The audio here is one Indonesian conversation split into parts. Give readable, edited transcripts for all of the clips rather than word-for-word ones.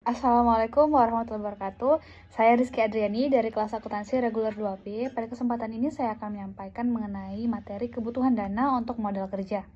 Assalamualaikum warahmatullahi wabarakatuh. Saya Rizky Adriani dari kelas akuntansi reguler 2B. Pada kesempatan ini saya akan menyampaikan mengenai materi kebutuhan dana untuk modal kerja.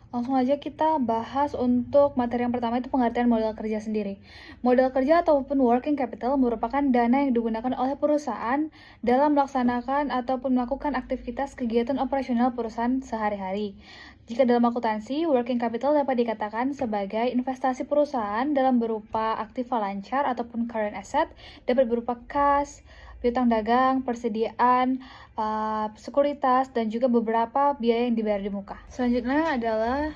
Langsung aja kita bahas untuk materi yang pertama, itu pengertian modal kerja sendiri. Modal kerja ataupun working capital merupakan dana yang digunakan oleh perusahaan dalam melaksanakan ataupun melakukan aktivitas kegiatan operasional perusahaan sehari-hari. Jika dalam akuntansi, working capital dapat dikatakan sebagai investasi perusahaan dalam berupa aktiva lancar ataupun current asset, dapat berupa kas, piutang dagang, persediaan, sekuritas, dan juga beberapa biaya yang dibayar di muka. Selanjutnya adalah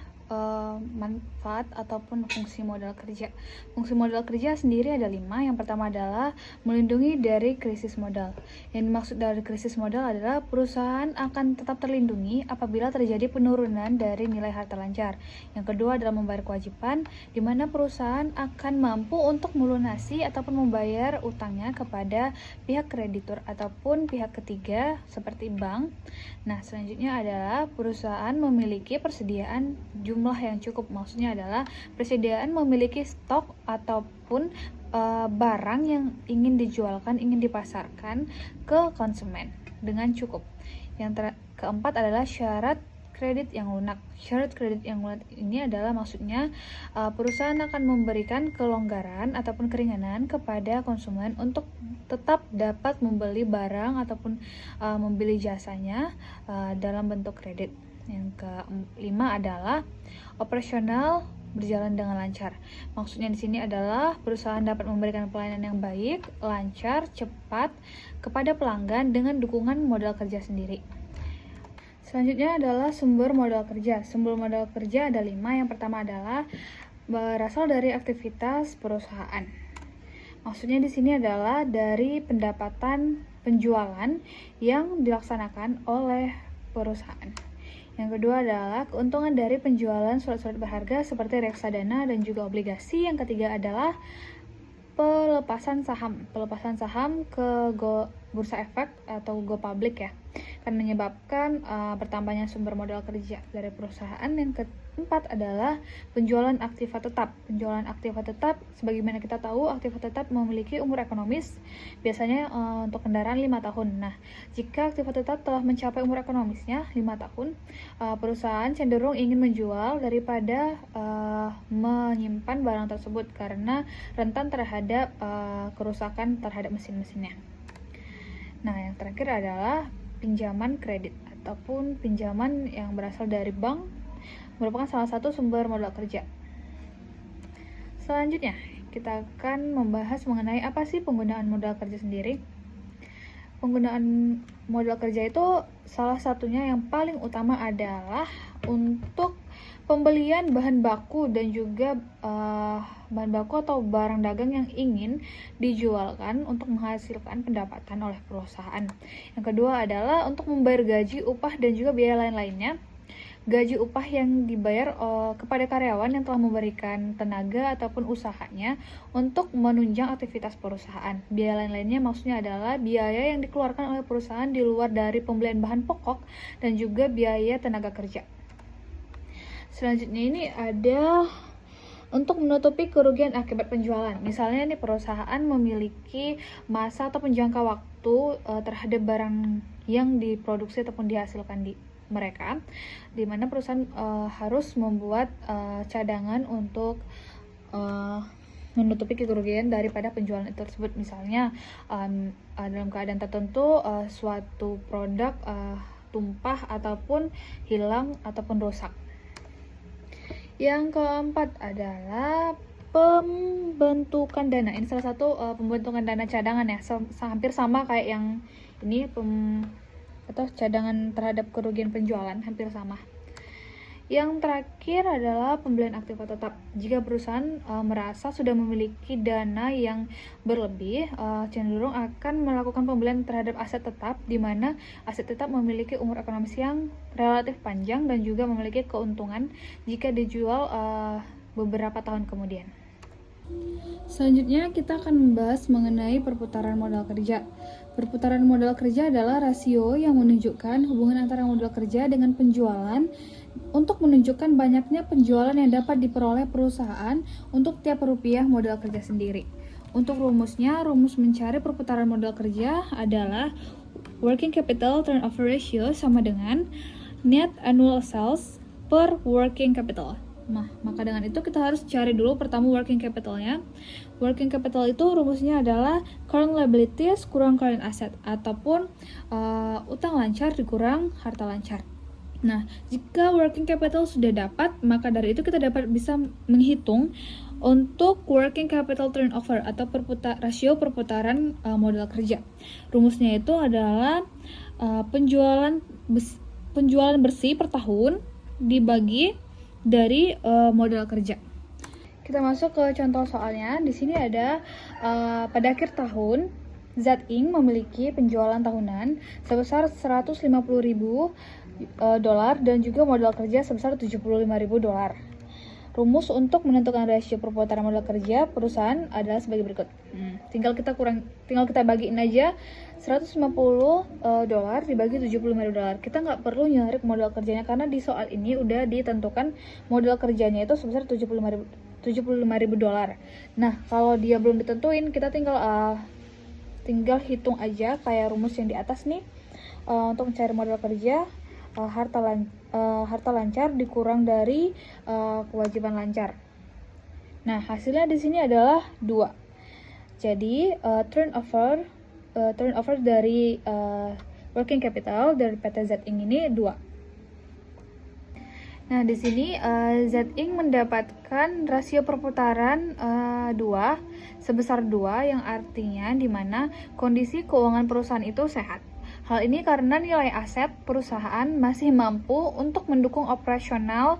manfaat ataupun fungsi modal kerja. Fungsi modal kerja sendiri ada 5. Yang pertama adalah melindungi dari krisis modal. Yang dimaksud dari krisis modal adalah perusahaan akan tetap terlindungi apabila terjadi penurunan dari nilai harta lancar. Yang kedua adalah membayar kewajiban, di mana perusahaan akan mampu untuk melunasi ataupun membayar utangnya kepada pihak kreditur ataupun pihak ketiga seperti bank. Nah, selanjutnya adalah perusahaan memiliki persediaan jumlah yang cukup. Maksudnya adalah persediaan memiliki stok ataupun barang yang ingin dijualkan, ingin dipasarkan ke konsumen dengan cukup. Yang keempat adalah syarat kredit yang lunak. Syarat kredit yang lunak ini adalah maksudnya perusahaan akan memberikan kelonggaran ataupun keringanan kepada konsumen untuk tetap dapat membeli barang ataupun membeli jasanya dalam bentuk kredit. Yang kelima adalah operasional berjalan dengan lancar. Maksudnya di sini adalah perusahaan dapat memberikan pelayanan yang baik, lancar, cepat kepada pelanggan dengan dukungan modal kerja sendiri. Selanjutnya adalah sumber modal kerja. Sumber modal kerja ada 5. Yang pertama adalah berasal dari aktivitas perusahaan. Maksudnya di sini adalah dari pendapatan penjualan yang dilaksanakan oleh perusahaan. Yang kedua adalah keuntungan dari penjualan surat-surat berharga seperti reksadana dan juga obligasi. Yang ketiga adalah pelepasan saham. Pelepasan saham ke Bursa Efek atau Go Public ya, akan menyebabkan bertambahnya sumber modal kerja dari perusahaan. Yang keempat adalah penjualan aktiva tetap. Penjualan aktiva tetap, sebagaimana kita tahu, aktiva tetap memiliki umur ekonomis biasanya untuk kendaraan 5 tahun. Nah, jika aktiva tetap telah mencapai umur ekonomisnya 5 tahun, perusahaan cenderung ingin menjual daripada menyimpan barang tersebut karena rentan terhadap kerusakan terhadap mesin-mesinnya. Nah, yang terakhir adalah pinjaman kredit ataupun pinjaman yang berasal dari bank merupakan salah satu sumber modal kerja. Selanjutnya, kita akan membahas mengenai apa sih penggunaan modal kerja sendiri. Penggunaan modal kerja itu salah satunya yang paling utama adalah untuk pembelian bahan baku dan juga bahan baku atau barang dagang yang ingin dijualkan untuk menghasilkan pendapatan oleh perusahaan. Yang kedua adalah untuk membayar gaji, upah, dan juga biaya lain-lainnya. Gaji upah yang dibayar kepada karyawan yang telah memberikan tenaga ataupun usahanya untuk menunjang aktivitas perusahaan. Biaya lain-lainnya maksudnya adalah biaya yang dikeluarkan oleh perusahaan di luar dari pembelian bahan pokok dan juga biaya tenaga kerja. Selanjutnya ini ada untuk menutupi kerugian akibat penjualan. Misalnya nih, perusahaan memiliki masa ataupun jangka waktu terhadap barang yang diproduksi ataupun dihasilkan di mereka, di mana perusahaan harus membuat cadangan untuk menutupi kerugian daripada penjualan tersebut. Misalnya dalam keadaan tertentu suatu produk tumpah ataupun hilang ataupun rusak. Yang keempat adalah pembentukan dana. Ini salah satu pembentukan dana cadangan ya, hampir sama kayak yang ini atau cadangan terhadap kerugian penjualan, hampir sama. Yang terakhir adalah pembelian aktiva tetap. Jika perusahaan merasa sudah memiliki dana yang berlebih, cenderung akan melakukan pembelian terhadap aset tetap, di mana aset tetap memiliki umur ekonomis yang relatif panjang dan juga memiliki keuntungan jika dijual beberapa tahun kemudian. Selanjutnya kita akan membahas mengenai perputaran modal kerja. Perputaran modal kerja adalah rasio yang menunjukkan hubungan antara modal kerja dengan penjualan untuk menunjukkan banyaknya penjualan yang dapat diperoleh perusahaan untuk tiap rupiah modal kerja sendiri. Untuk rumusnya, rumus mencari perputaran modal kerja adalah working capital turnover ratio sama dengan net annual sales per working capital. Nah, maka dengan itu kita harus cari dulu pertama working capitalnya. Working capital itu rumusnya adalah current liabilities kurang current asset ataupun utang lancar dikurang harta lancar. Nah, jika working capital sudah dapat, maka dari itu kita bisa menghitung untuk working capital turnover atau rasio perputaran modal kerja. Rumusnya itu adalah penjualan bersih per tahun dibagi dari modal kerja. Kita masuk ke contoh soalnya. Di sini ada pada akhir tahun Zat Inc. memiliki penjualan tahunan sebesar 150.000 dolar dan juga modal kerja sebesar 75.000 dolar. Rumus untuk menentukan rasio perputaran modal kerja perusahaan adalah sebagai berikut. Tinggal kita bagiin aja 150 dolar dibagi 75 dolar. Kita nggak perlu nyari modal kerjanya karena di soal ini udah ditentukan modal kerjanya itu sebesar 75.000 dolar. Nah, kalau dia belum ditentuin, kita tinggal hitung aja kayak rumus yang di atas nih. Untuk mencari modal kerja, harta lancar dikurang dari kewajiban lancar. Nah, hasilnya di sini adalah 2. Jadi turnover dari working capital dari PT Z Inc. ini 2. Nah, di sini Z Inc. mendapatkan rasio perputaran 2 sebesar 2 yang artinya di mana kondisi keuangan perusahaan itu sehat. Hal ini karena nilai aset perusahaan masih mampu untuk mendukung operasional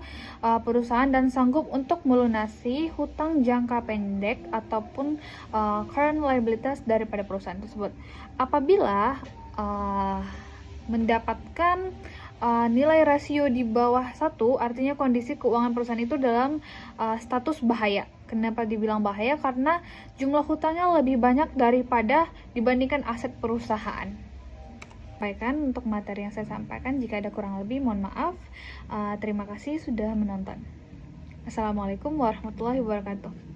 perusahaan dan sanggup untuk melunasi hutang jangka pendek ataupun current liabilities daripada perusahaan tersebut. Apabila mendapatkan nilai rasio di bawah 1, artinya kondisi keuangan perusahaan itu dalam status bahaya. Kenapa dibilang bahaya? Karena jumlah hutangnya lebih banyak daripada dibandingkan aset perusahaan. Sampaikan untuk materi yang saya sampaikan. Jika ada kurang lebih, mohon maaf. Terima kasih sudah menonton. Assalamualaikum warahmatullahi wabarakatuh.